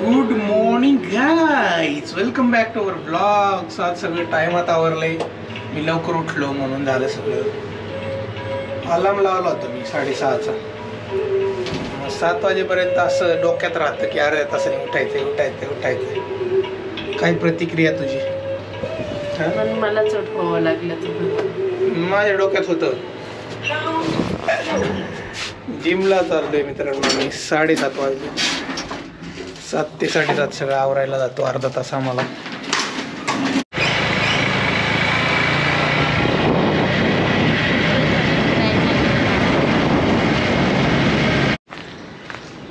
Good morning guys, welcome back to our blog. आज सगळं टाइमात आवरलंय. मी लवकर उठलो म्हणून झालं सगळं. अलार्म लावला होता मी 6:30चा. 7 वाजेपर्यंत असं डोक्यात राहतं की अरे तसं उठायचं. काय प्रतिक्रिया तुझी? मलाच उठवावं लागलं. माझ्या डोक्यात होतं. जिमला चाललोय मित्रांनो मी. 7:30 वाजले. 7 ते 7:30 सगळं आवरायला जातो. अर्धा तास आम्हाला.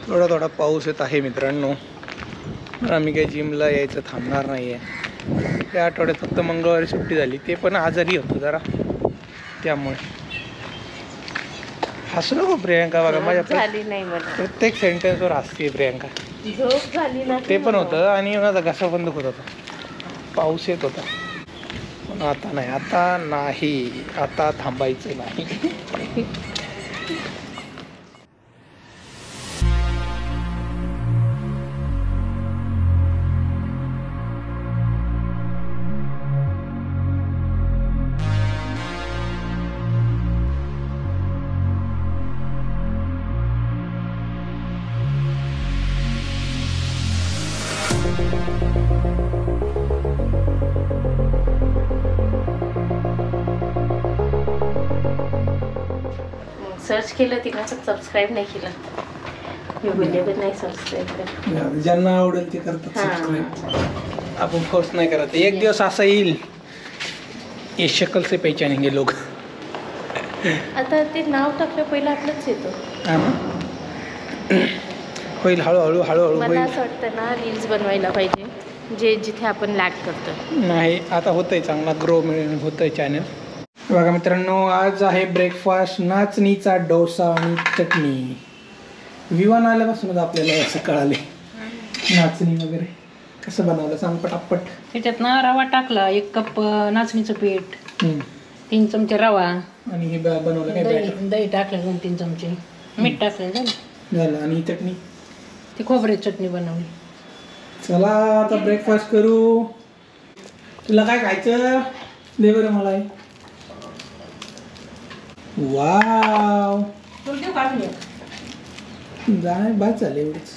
थोडा थोडा पाऊस येत आहे मित्रांनो. आम्ही काही जिमला यायचं थांबणार नाही आहे. त्या आठवड्यात फक्त मंगळवारी सुट्टी झाली, ते पण आजारी होतो जरा, त्यामुळे. हसू नको प्रियांका, बघा माझ्या प्रत्येक सेंटेन्सवर हसते प्रियांका. झोप झाली ना ते पण होतं आणि माझा घसा बंद होत होता. पाऊस येत होता. पण आता नाही, आता थांबायचं नाही. सर्च केलं तिला, सबस्क्राईब नाही केलं. मी बोलले पण नाही सबस्क्राईब कर. ज्यांना आवडेल ते करतात सबस्क्राईब. आपण फोर्स नाही करत. एक दिवस असा येईल, ये शक्ल से पहचानेंगे लोग. आता ते नाव टाकलं पहिलं आपलंच येतो. होईल, हळूहळू मला होईल. असं वाटतं ना, रील्स बनवायला पाहिजे जिथे आपण लॅक करतो. नाही, आता होतंय चांगला ग्रो होतंय चॅनल. बघा मित्रांनो, आज आहे ब्रेकफास्ट नाचणीचा डोसा आणि चटणी. विमान आल्यापासूनच आपल्याला असं कळाले नाचणी वगैरे कसं बनवलं. सांग पटापट. त्याच्यात ना रवा टाकला, 1 कप नाचणीचं पीठ, 3 चमचे रवा आणि हे बनवलं काय? दही टाकलं, 2-3 चमचे मीठ टाकलं, झालं. आणि चटणी, ती खोबऱ्याची चटणी बनवली. चला आता ब्रेकफास्ट करू. तुला काय खायचं दे बरं मला. वाव, जाय बाद झालं एवढंच.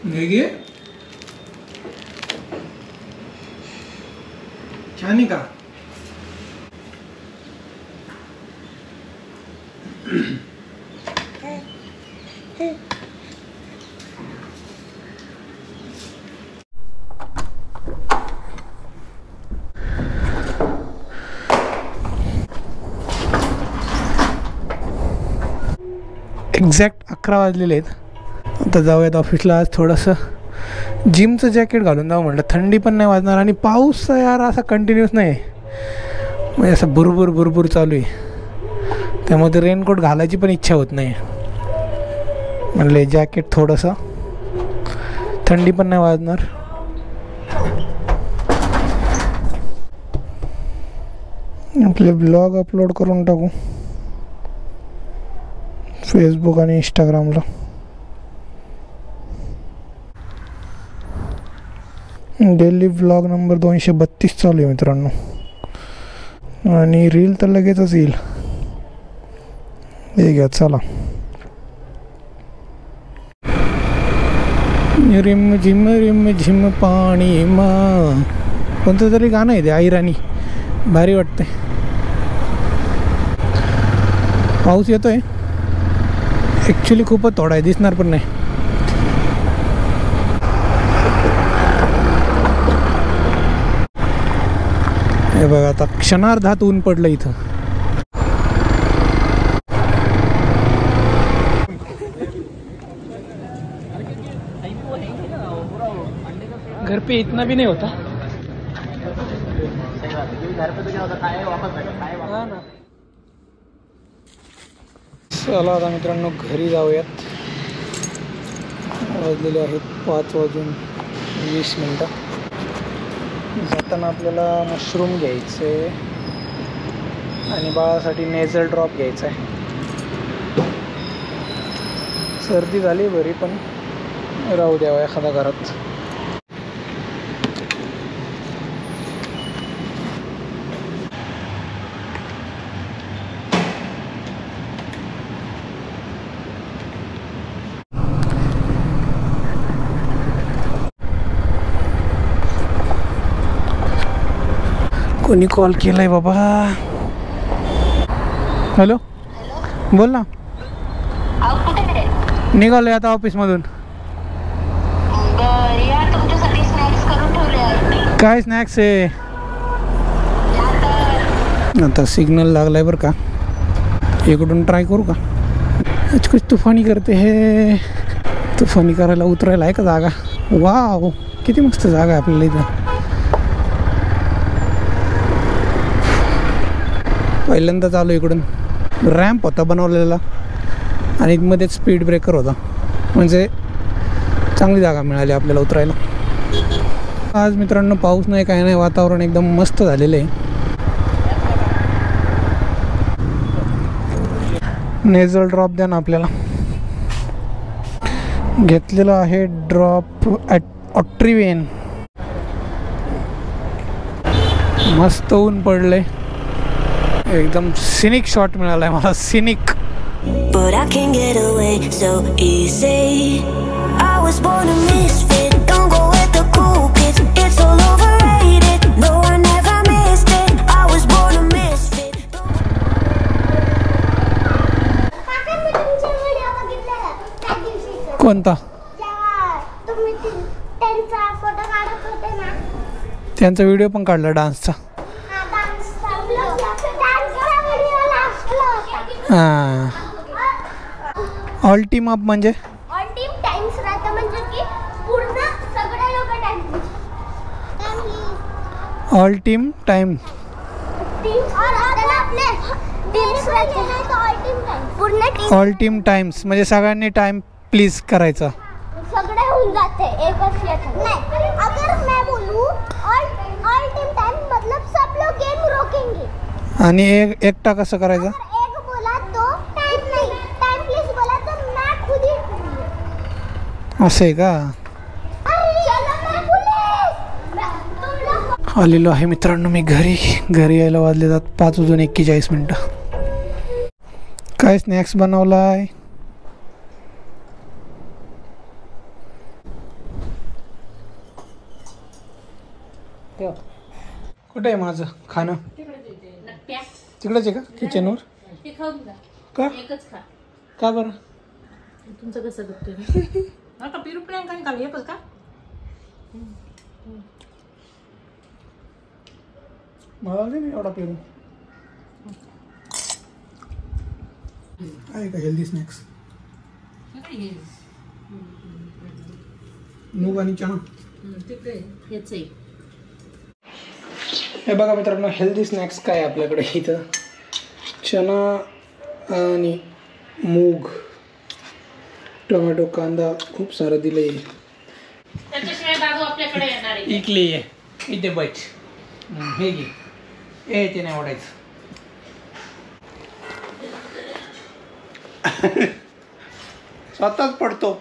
घे छान आहे का? एक्झॅक्ट 11 वाजलेले आहेत. आता जाऊयात ऑफिसला. आज थोडंसं जिमचं जॅकेट घालून जाऊ म्हटलं. थंडी पण नाही वाजणार आणि पाऊस यार असा कंटिन्यूस नाही, म्हणजे असं भुरभुर चालू आहे. त्यामध्ये रेनकोट घालायची पण इच्छा होत नाही. म्हणले जॅकेट थोडंसं, थंडी पण नाही वाजणार. आपले ब्लॉग अपलोड करून टाकू फेसबुक आणि इंस्टाग्रामला. डेली व्लॉग नंबर 232 चालू आहे मित्रांनो. आणि रील तर लगेचच येईल. हे घ्या, चला. रिम झिम पाणी मा, कोणतं तरी गाणं आहे ते आईराणी, भारी वाटतंय. पाऊस येतोय ॲक्च्युली, खूपच थोडा आहे, दिसणार पण नाही. हे बघा, आता क्षणार्धात ऊन पडलं इथं. घर पे इतना भी नहीं होता. चला आता मित्रांनो घरी जाऊयात. वाजलेले आहेत 5:20. जाताना आपल्याला मशरूम घ्यायचं आहे आणि बाळासाठी नेझल ड्रॉप घ्यायचा आहे. सर्दी झाली बरी, पण राहू द्यावा एखादा घरात. कोणी कॉल केलाय बाबा. हॅलो, बोल ना. निघालोय आता ऑफिसमधून. काय स्नॅक्स आहे? आता सिग्नल लागलाय बरं का, इकडून ट्राय करू का? कुछ तुफानी करते हे. तुफानी करायला उतरायला आहे का जागा? वाव, किती मस्त जागा आहे आपल्याला इथं. पहिल्यांदा चालू इकडून. रॅम्प होता बनवलेला आणि मध्येच स्पीड ब्रेकर होता, म्हणजे चांगली जागा मिळाली आपल्याला उतरायला. आज मित्रांनो पाऊस नाही, काय नाही, वातावरण एकदम मस्त झालेलं आहे. नेझल ड्रॉप द्या ना आपल्याला. घेतलेलं आहे ड्रॉप ऑट्रिवेन. मस्त ऊन पडले, एकदम सिनिक शॉट मिळालाय मला, scenic. But I can't get away so easy. I was born a misfit. Don't go with the cool kids. It's all overrated. No, I never missed it. I was born a misfit. कोणता? त्यांचा video पण काढला डान्सचा. हां, all team up म्हणजे all team times राहतं, म्हणजे की पूर्ण सगळे लोक times. All team time teams और आपले टीम्स राहते ना, तो ऑल टीम टाइम्स पूर्ण टीम. ऑल टीम टाइम्स म्हणजे सगळ्यांनी टाइम प्लीज करायचा. सगळे होऊन जाते एकच याच्यात. नाही, अगर मैं बोलूं ऑल टीम टाइम मतलब सब लोग गेम रोकेंगे. आणि एकटा कसं करायचं? एक बोला तो टाइम नाही, टाइम प्लीज बोला तो मैं खुद ही. असं आहे का? आलेलो आहे मित्रांनो मी घरी यायला वाजले जात 5:41. काय स्नॅक्स बनवलाय? कुठे आहे माझं खाणं? तिकडेच आहे का किचनवर? का? का बरं? तुमचं कसं बघतोय आता पिरू प्रियांका खाली एकच का? मला नाही एवढा पेरू आहे का हेल्दी स्नॅक्स? मूग आणि चणा. हे बघा मित्रांनो, हेल्दी स्नॅक्स काय आहे आपल्याकडे इथं. चणा आणि मूग, टोमॅटो, कांदा खूप सारं दिलंय. त्याच्याशिवाय दादू आपल्याकडे येणार आहे. इकली आहे इथे बच. हे घे, ए ते नाही ओढायचं. स्वतःच पडतो.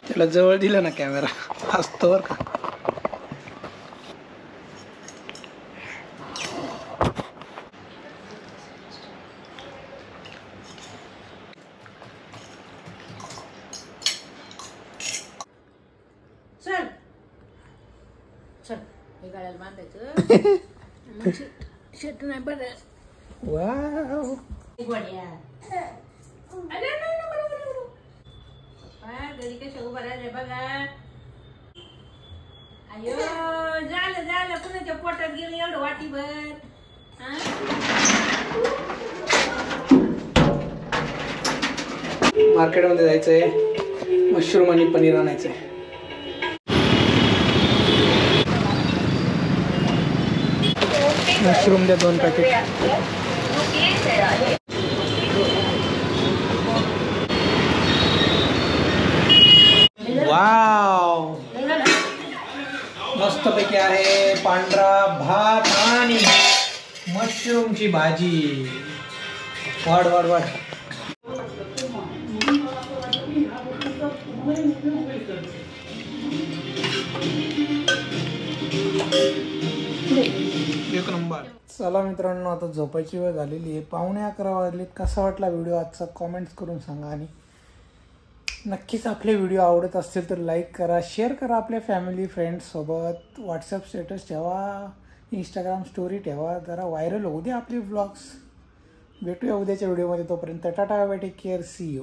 त्याला जवळ दिलं ना कॅमेरा हसतो बरं का. चल चल हे गाड्याला बांधायचं. शेट नाही बरं. वाव, घरी कशा उभा राहिले बघा. अयो झालं कुणाच्या पोटात गेलं एवढं वाटीभर. मार्केटमध्ये जायचं आहे, मशरूम आणि पनीर आणायचं आहे. मशरूम द्या 2 पॅकेट. वाव, मस्तपैकी आहे पांढरा भात आणि मशरूमची भाजी. वाढ वाढ वाढ. एक नंबर. चला मित्रांनो, आता झोपायची वेळ झालेली आहे. 11:15 वाजलेत. कसा वाटला व्हिडिओ आजचा कॉमेंट्स करून सांगा. आणि नक्कीच आपले व्हिडिओ आवडत असतील तर लाईक करा, शेअर करा आपल्या फॅमिली फ्रेंड्ससोबत. व्हॉट्सअप स्टेटस ठेवा, इंस्टाग्राम स्टोरी ठेवा, जरा व्हायरल होऊ द्या आपले व्लॉग्स. भेटूया उद्याच्या व्हिडिओमध्ये. तोपर्यंत tata, bye, take care, see you.